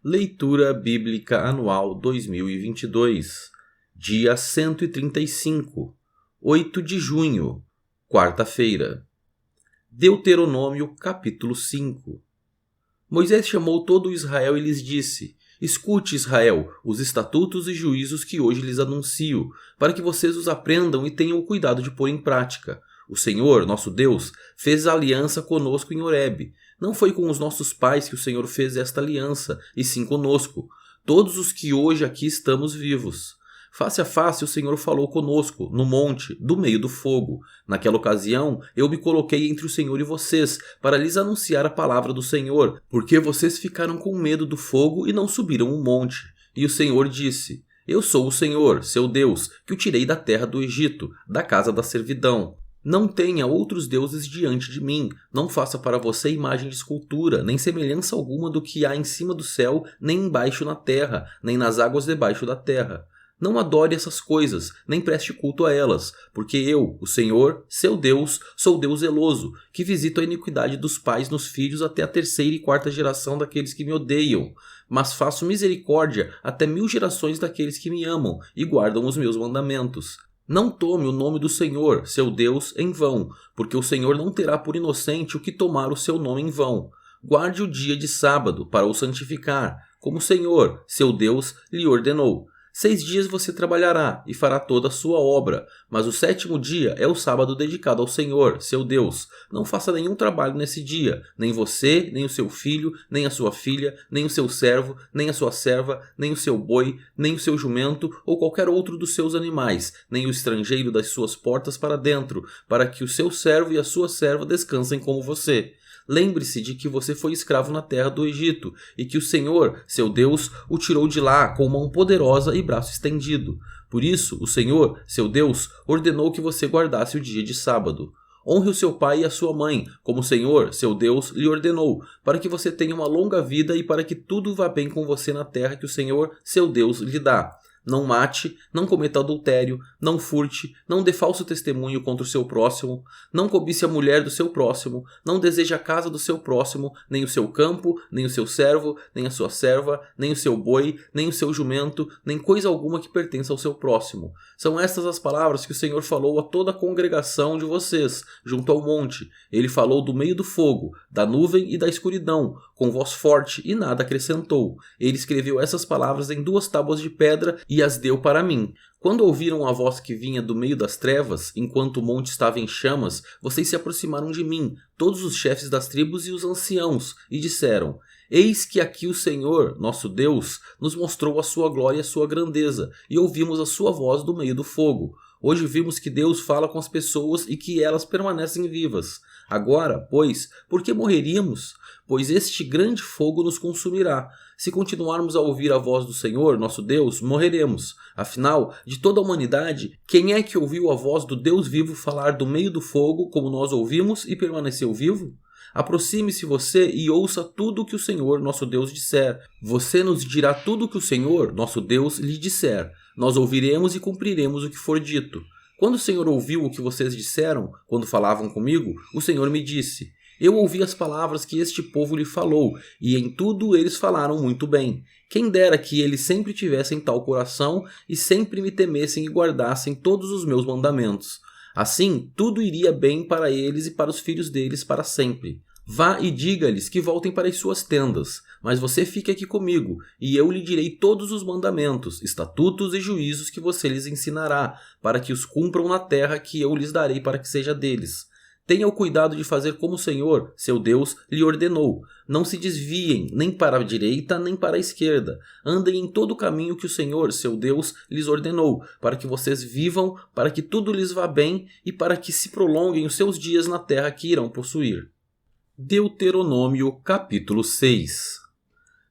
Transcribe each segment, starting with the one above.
Leitura Bíblica Anual 2022, dia 135, 8 de junho, quarta-feira. Deuteronômio capítulo 5. Moisés chamou todo o Israel e lhes disse: Escute, Israel, os estatutos e juízos que hoje lhes anuncio, para que vocês os aprendam e tenham o cuidado de pôr em prática. O Senhor, nosso Deus, fez aliança conosco em Horebe. Não foi com os nossos pais que o Senhor fez esta aliança, e sim conosco, todos os que hoje aqui estamos vivos. Face a face o Senhor falou conosco, no monte, do meio do fogo. Naquela ocasião, eu me coloquei entre o Senhor e vocês, para lhes anunciar a palavra do Senhor, porque vocês ficaram com medo do fogo e não subiram o monte. E o Senhor disse: Eu sou o Senhor, seu Deus, que o tirei da terra do Egito, da casa da servidão. Não tenha outros deuses diante de mim, não faça para você imagem de escultura, nem semelhança alguma do que há em cima do céu, nem embaixo na terra, nem nas águas debaixo da terra. Não adore essas coisas, nem preste culto a elas, porque eu, o Senhor, seu Deus, sou Deus zeloso, que visito a iniquidade dos pais nos filhos até a 3ª e 4ª geração daqueles que me odeiam, mas faço misericórdia até 1000 gerações daqueles que me amam e guardam os meus mandamentos. Não tome o nome do Senhor, seu Deus, em vão, porque o Senhor não terá por inocente o que tomar o seu nome em vão. Guarde o dia de sábado para o santificar, como o Senhor, seu Deus, lhe ordenou. 6 dias você trabalhará e fará toda a sua obra, mas o 7º dia é o sábado dedicado ao Senhor, seu Deus. Não faça nenhum trabalho nesse dia, nem você, nem o seu filho, nem a sua filha, nem o seu servo, nem a sua serva, nem o seu boi, nem o seu jumento ou qualquer outro dos seus animais, nem o estrangeiro das suas portas para dentro, para que o seu servo e a sua serva descansem como você. Lembre-se de que você foi escravo na terra do Egito e que o Senhor, seu Deus, o tirou de lá com mão poderosa e braço estendido. Por isso, o Senhor, seu Deus, ordenou que você guardasse o dia de sábado. Honre o seu pai e a sua mãe, como o Senhor, seu Deus, lhe ordenou, para que você tenha uma longa vida e para que tudo vá bem com você na terra que o Senhor, seu Deus, lhe dá. Não mate, não cometa adultério, não furte, não dê falso testemunho contra o seu próximo, não cobice a mulher do seu próximo, não deseje a casa do seu próximo, nem o seu campo, nem o seu servo, nem a sua serva, nem o seu boi, nem o seu jumento, nem coisa alguma que pertença ao seu próximo. São estas as palavras que o Senhor falou a toda a congregação de vocês, junto ao monte. Ele falou do meio do fogo, da nuvem e da escuridão, com voz forte, e nada acrescentou. Ele escreveu essas palavras em 2 tábuas de pedra e as deu para mim. Quando ouviram a voz que vinha do meio das trevas, enquanto o monte estava em chamas, vocês se aproximaram de mim, todos os chefes das tribos e os anciãos, e disseram: Eis que aqui o Senhor, nosso Deus, nos mostrou a sua glória e a sua grandeza, e ouvimos a sua voz do meio do fogo. Hoje vimos que Deus fala com as pessoas e que elas permanecem vivas. Agora, pois, por que morreríamos? Pois este grande fogo nos consumirá. Se continuarmos a ouvir a voz do Senhor, nosso Deus, morreremos. Afinal, de toda a humanidade, quem é que ouviu a voz do Deus vivo falar do meio do fogo, como nós ouvimos, e permaneceu vivo? Aproxime-se você e ouça tudo o que o Senhor, nosso Deus, disser. Você nos dirá tudo o que o Senhor, nosso Deus, lhe disser. Nós ouviremos e cumpriremos o que for dito. Quando o Senhor ouviu o que vocês disseram, quando falavam comigo, o Senhor me disse: Eu ouvi as palavras que este povo lhe falou, e em tudo eles falaram muito bem. Quem dera que eles sempre tivessem tal coração e sempre me temessem e guardassem todos os meus mandamentos. Assim, tudo iria bem para eles e para os filhos deles para sempre. Vá e diga-lhes que voltem para as suas tendas, mas você fique aqui comigo, e eu lhe direi todos os mandamentos, estatutos e juízos que você lhes ensinará, para que os cumpram na terra que eu lhes darei para que seja deles. Tenha o cuidado de fazer como o Senhor, seu Deus, lhe ordenou. Não se desviem nem para a direita nem para a esquerda. Andem em todo o caminho que o Senhor, seu Deus, lhes ordenou, para que vocês vivam, para que tudo lhes vá bem e para que se prolonguem os seus dias na terra que irão possuir. Deuteronômio capítulo 6.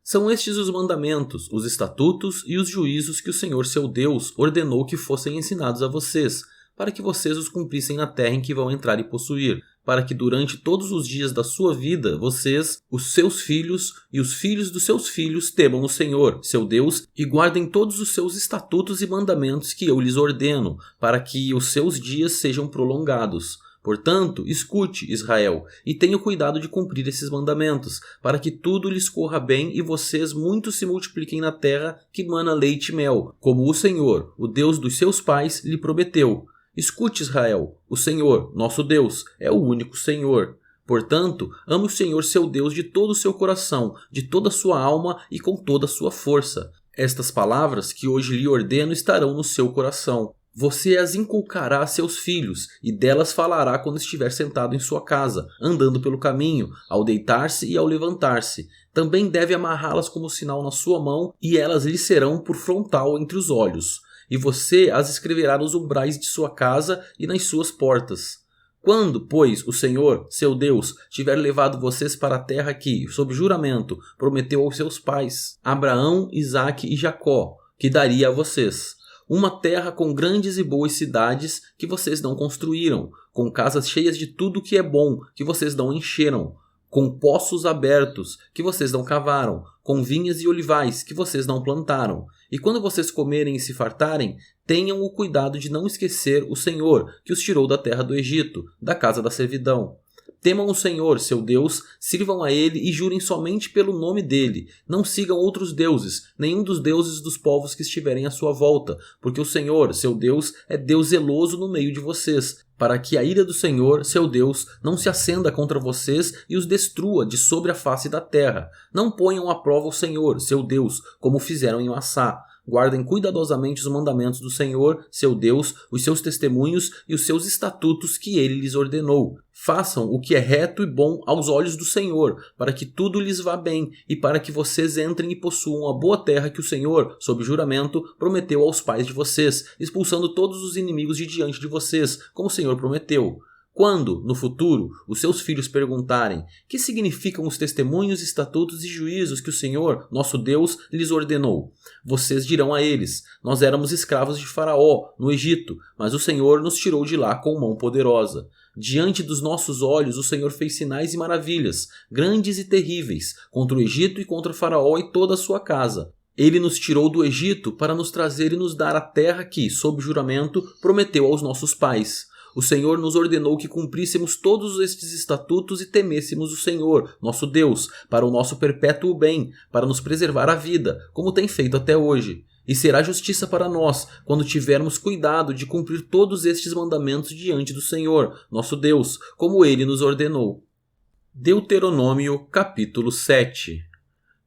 São estes os mandamentos, os estatutos e os juízos que o Senhor, seu Deus, ordenou que fossem ensinados a vocês, para que vocês os cumprissem na terra em que vão entrar e possuir, para que durante todos os dias da sua vida vocês, os seus filhos e os filhos dos seus filhos temam o Senhor, seu Deus, e guardem todos os seus estatutos e mandamentos que eu lhes ordeno, para que os seus dias sejam prolongados. Portanto, escute, Israel, e tenha cuidado de cumprir esses mandamentos, para que tudo lhes corra bem e vocês muito se multipliquem na terra que mana leite e mel, como o Senhor, o Deus dos seus pais, lhe prometeu. Escute, Israel, o Senhor, nosso Deus, é o único Senhor. Portanto, ame o Senhor seu Deus de todo o seu coração, de toda a sua alma e com toda a sua força. Estas palavras que hoje lhe ordeno estarão no seu coração. Você as inculcará a seus filhos, e delas falará quando estiver sentado em sua casa, andando pelo caminho, ao deitar-se e ao levantar-se. Também deve amarrá-las como sinal na sua mão, e elas lhe serão por frontal entre os olhos. E você as escreverá nos umbrais de sua casa e nas suas portas. Quando, pois, o Senhor, seu Deus, tiver levado vocês para a terra que, sob juramento, prometeu aos seus pais, Abraão, Isaque e Jacó, que daria a vocês, uma terra com grandes e boas cidades que vocês não construíram, com casas cheias de tudo que é bom que vocês não encheram, com poços abertos que vocês não cavaram, com vinhas e olivais que vocês não plantaram. E quando vocês comerem e se fartarem, tenham o cuidado de não esquecer o Senhor, que os tirou da terra do Egito, da casa da servidão. Temam o Senhor, seu Deus, sirvam a Ele e jurem somente pelo nome dEle. Não sigam outros deuses, nenhum dos deuses dos povos que estiverem à sua volta, porque o Senhor, seu Deus, é Deus zeloso no meio de vocês, para que a ira do Senhor, seu Deus, não se acenda contra vocês e os destrua de sobre a face da terra. Não ponham à prova o Senhor, seu Deus, como fizeram em Massá. Guardem cuidadosamente os mandamentos do Senhor, seu Deus, os seus testemunhos e os seus estatutos que Ele lhes ordenou. Façam o que é reto e bom aos olhos do Senhor, para que tudo lhes vá bem e para que vocês entrem e possuam a boa terra que o Senhor, sob juramento, prometeu aos pais de vocês, expulsando todos os inimigos de diante de vocês, como o Senhor prometeu. Quando, no futuro, os seus filhos perguntarem que significam os testemunhos, estatutos e juízos que o Senhor, nosso Deus, lhes ordenou, vocês dirão a eles: nós éramos escravos de Faraó, no Egito, mas o Senhor nos tirou de lá com mão poderosa. Diante dos nossos olhos o Senhor fez sinais e maravilhas, grandes e terríveis, contra o Egito e contra Faraó e toda a sua casa. Ele nos tirou do Egito para nos trazer e nos dar a terra que, sob juramento, prometeu aos nossos pais. O Senhor nos ordenou que cumpríssemos todos estes estatutos e temêssemos o Senhor, nosso Deus, para o nosso perpétuo bem, para nos preservar a vida, como tem feito até hoje. E será justiça para nós, quando tivermos cuidado de cumprir todos estes mandamentos diante do Senhor, nosso Deus, como Ele nos ordenou. Deuteronômio, capítulo 7.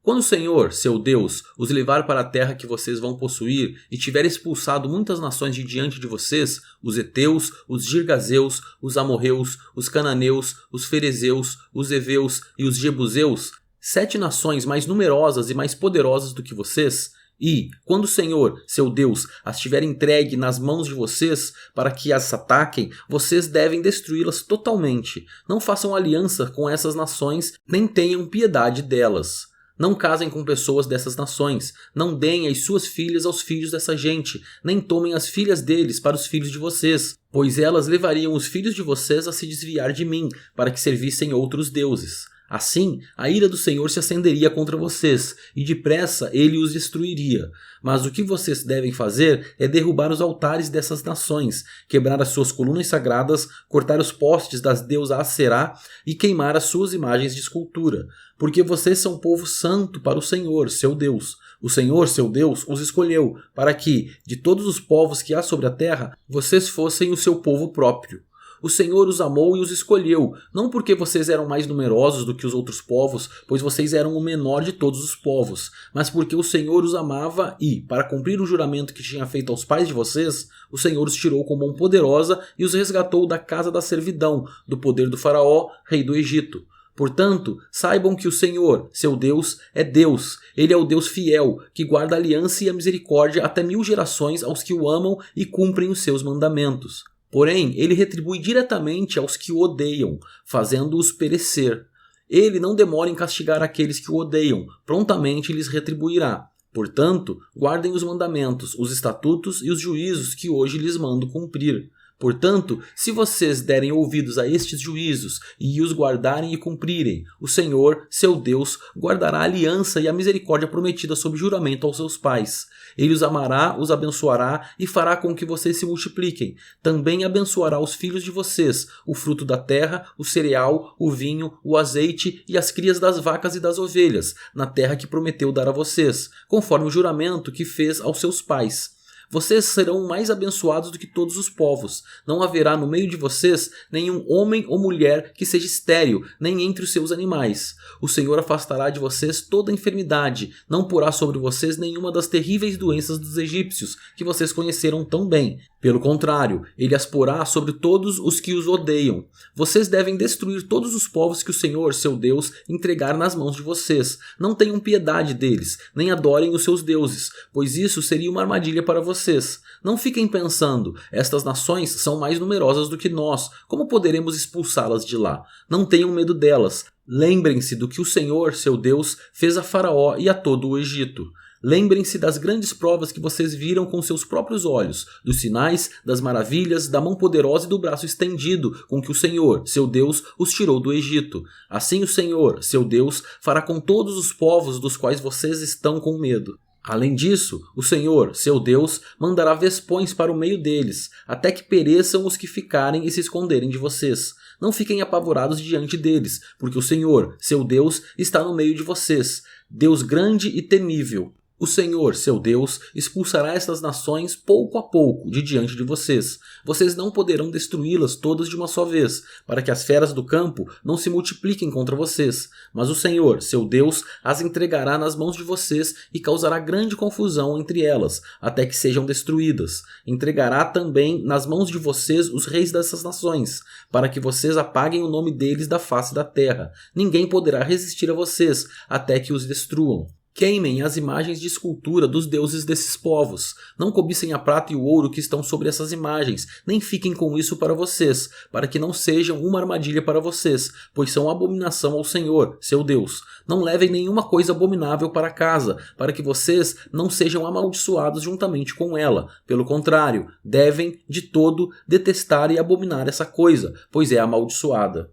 Quando o Senhor, seu Deus, os levar para a terra que vocês vão possuir e tiver expulsado muitas nações de diante de vocês, os heteus, os girgazeus, os amorreus, os cananeus, os ferezeus, os heveus e os jebuseus, 7 nações mais numerosas e mais poderosas do que vocês, e, quando o Senhor, seu Deus, as tiver entregue nas mãos de vocês para que as ataquem, vocês devem destruí-las totalmente. Não façam aliança com essas nações, nem tenham piedade delas. Não casem com pessoas dessas nações, não deem as suas filhas aos filhos dessa gente, nem tomem as filhas deles para os filhos de vocês, pois elas levariam os filhos de vocês a se desviar de mim, para que servissem outros deuses. Assim, a ira do Senhor se acenderia contra vocês, e depressa ele os destruiria. Mas o que vocês devem fazer é derrubar os altares dessas nações, quebrar as suas colunas sagradas, cortar os postes das deusas Aserá e queimar as suas imagens de escultura. Porque vocês são povo santo para o Senhor, seu Deus. O Senhor, seu Deus, os escolheu, para que, de todos os povos que há sobre a terra, vocês fossem o seu povo próprio. O Senhor os amou e os escolheu, não porque vocês eram mais numerosos do que os outros povos, pois vocês eram o menor de todos os povos, mas porque o Senhor os amava e, para cumprir o juramento que tinha feito aos pais de vocês, o Senhor os tirou com mão poderosa e os resgatou da casa da servidão, do poder do Faraó, rei do Egito. Portanto, saibam que o Senhor, seu Deus, é Deus. Ele é o Deus fiel, que guarda a aliança e a misericórdia até 1000 gerações aos que o amam e cumprem os seus mandamentos. Porém, ele retribui diretamente aos que o odeiam, fazendo-os perecer. Ele não demora em castigar aqueles que o odeiam, prontamente lhes retribuirá. Portanto, guardem os mandamentos, os estatutos e os juízos que hoje lhes mando cumprir. Portanto, se vocês derem ouvidos a estes juízos e os guardarem e cumprirem, o Senhor, seu Deus, guardará a aliança e a misericórdia prometida sob juramento aos seus pais. Ele os amará, os abençoará e fará com que vocês se multipliquem. Também abençoará os filhos de vocês, o fruto da terra, o cereal, o vinho, o azeite e as crias das vacas e das ovelhas, na terra que prometeu dar a vocês, conforme o juramento que fez aos seus pais. Vocês serão mais abençoados do que todos os povos. Não haverá no meio de vocês nenhum homem ou mulher que seja estéril, nem entre os seus animais. O Senhor afastará de vocês toda enfermidade, não porá sobre vocês nenhuma das terríveis doenças dos egípcios, que vocês conheceram tão bem. Pelo contrário, ele as porá sobre todos os que os odeiam. Vocês devem destruir todos os povos que o Senhor, seu Deus, entregar nas mãos de vocês. Não tenham piedade deles, nem adorem os seus deuses, pois isso seria uma armadilha para vocês. Não fiquem pensando, estas nações são mais numerosas do que nós, como poderemos expulsá-las de lá? Não tenham medo delas. Lembrem-se do que o Senhor, seu Deus, fez a Faraó e a todo o Egito. Lembrem-se das grandes provas que vocês viram com seus próprios olhos, dos sinais, das maravilhas, da mão poderosa e do braço estendido com que o Senhor, seu Deus, os tirou do Egito. Assim o Senhor, seu Deus, fará com todos os povos dos quais vocês estão com medo. Além disso, o Senhor, seu Deus, mandará vespões para o meio deles, até que pereçam os que ficarem e se esconderem de vocês. Não fiquem apavorados diante deles, porque o Senhor, seu Deus, está no meio de vocês, Deus grande e temível. O Senhor, seu Deus, expulsará estas nações pouco a pouco de diante de vocês. Vocês não poderão destruí-las todas de uma só vez, para que as feras do campo não se multipliquem contra vocês. Mas o Senhor, seu Deus, as entregará nas mãos de vocês e causará grande confusão entre elas, até que sejam destruídas. Entregará também nas mãos de vocês os reis dessas nações, para que vocês apaguem o nome deles da face da terra. Ninguém poderá resistir a vocês, até que os destruam. Queimem as imagens de escultura dos deuses desses povos. Não cobicem a prata e o ouro que estão sobre essas imagens, nem fiquem com isso para vocês, para que não sejam uma armadilha para vocês, pois são abominação ao Senhor, seu Deus. Não levem nenhuma coisa abominável para casa, para que vocês não sejam amaldiçoados juntamente com ela. Pelo contrário, devem, de todo, detestar e abominar essa coisa, pois é amaldiçoada.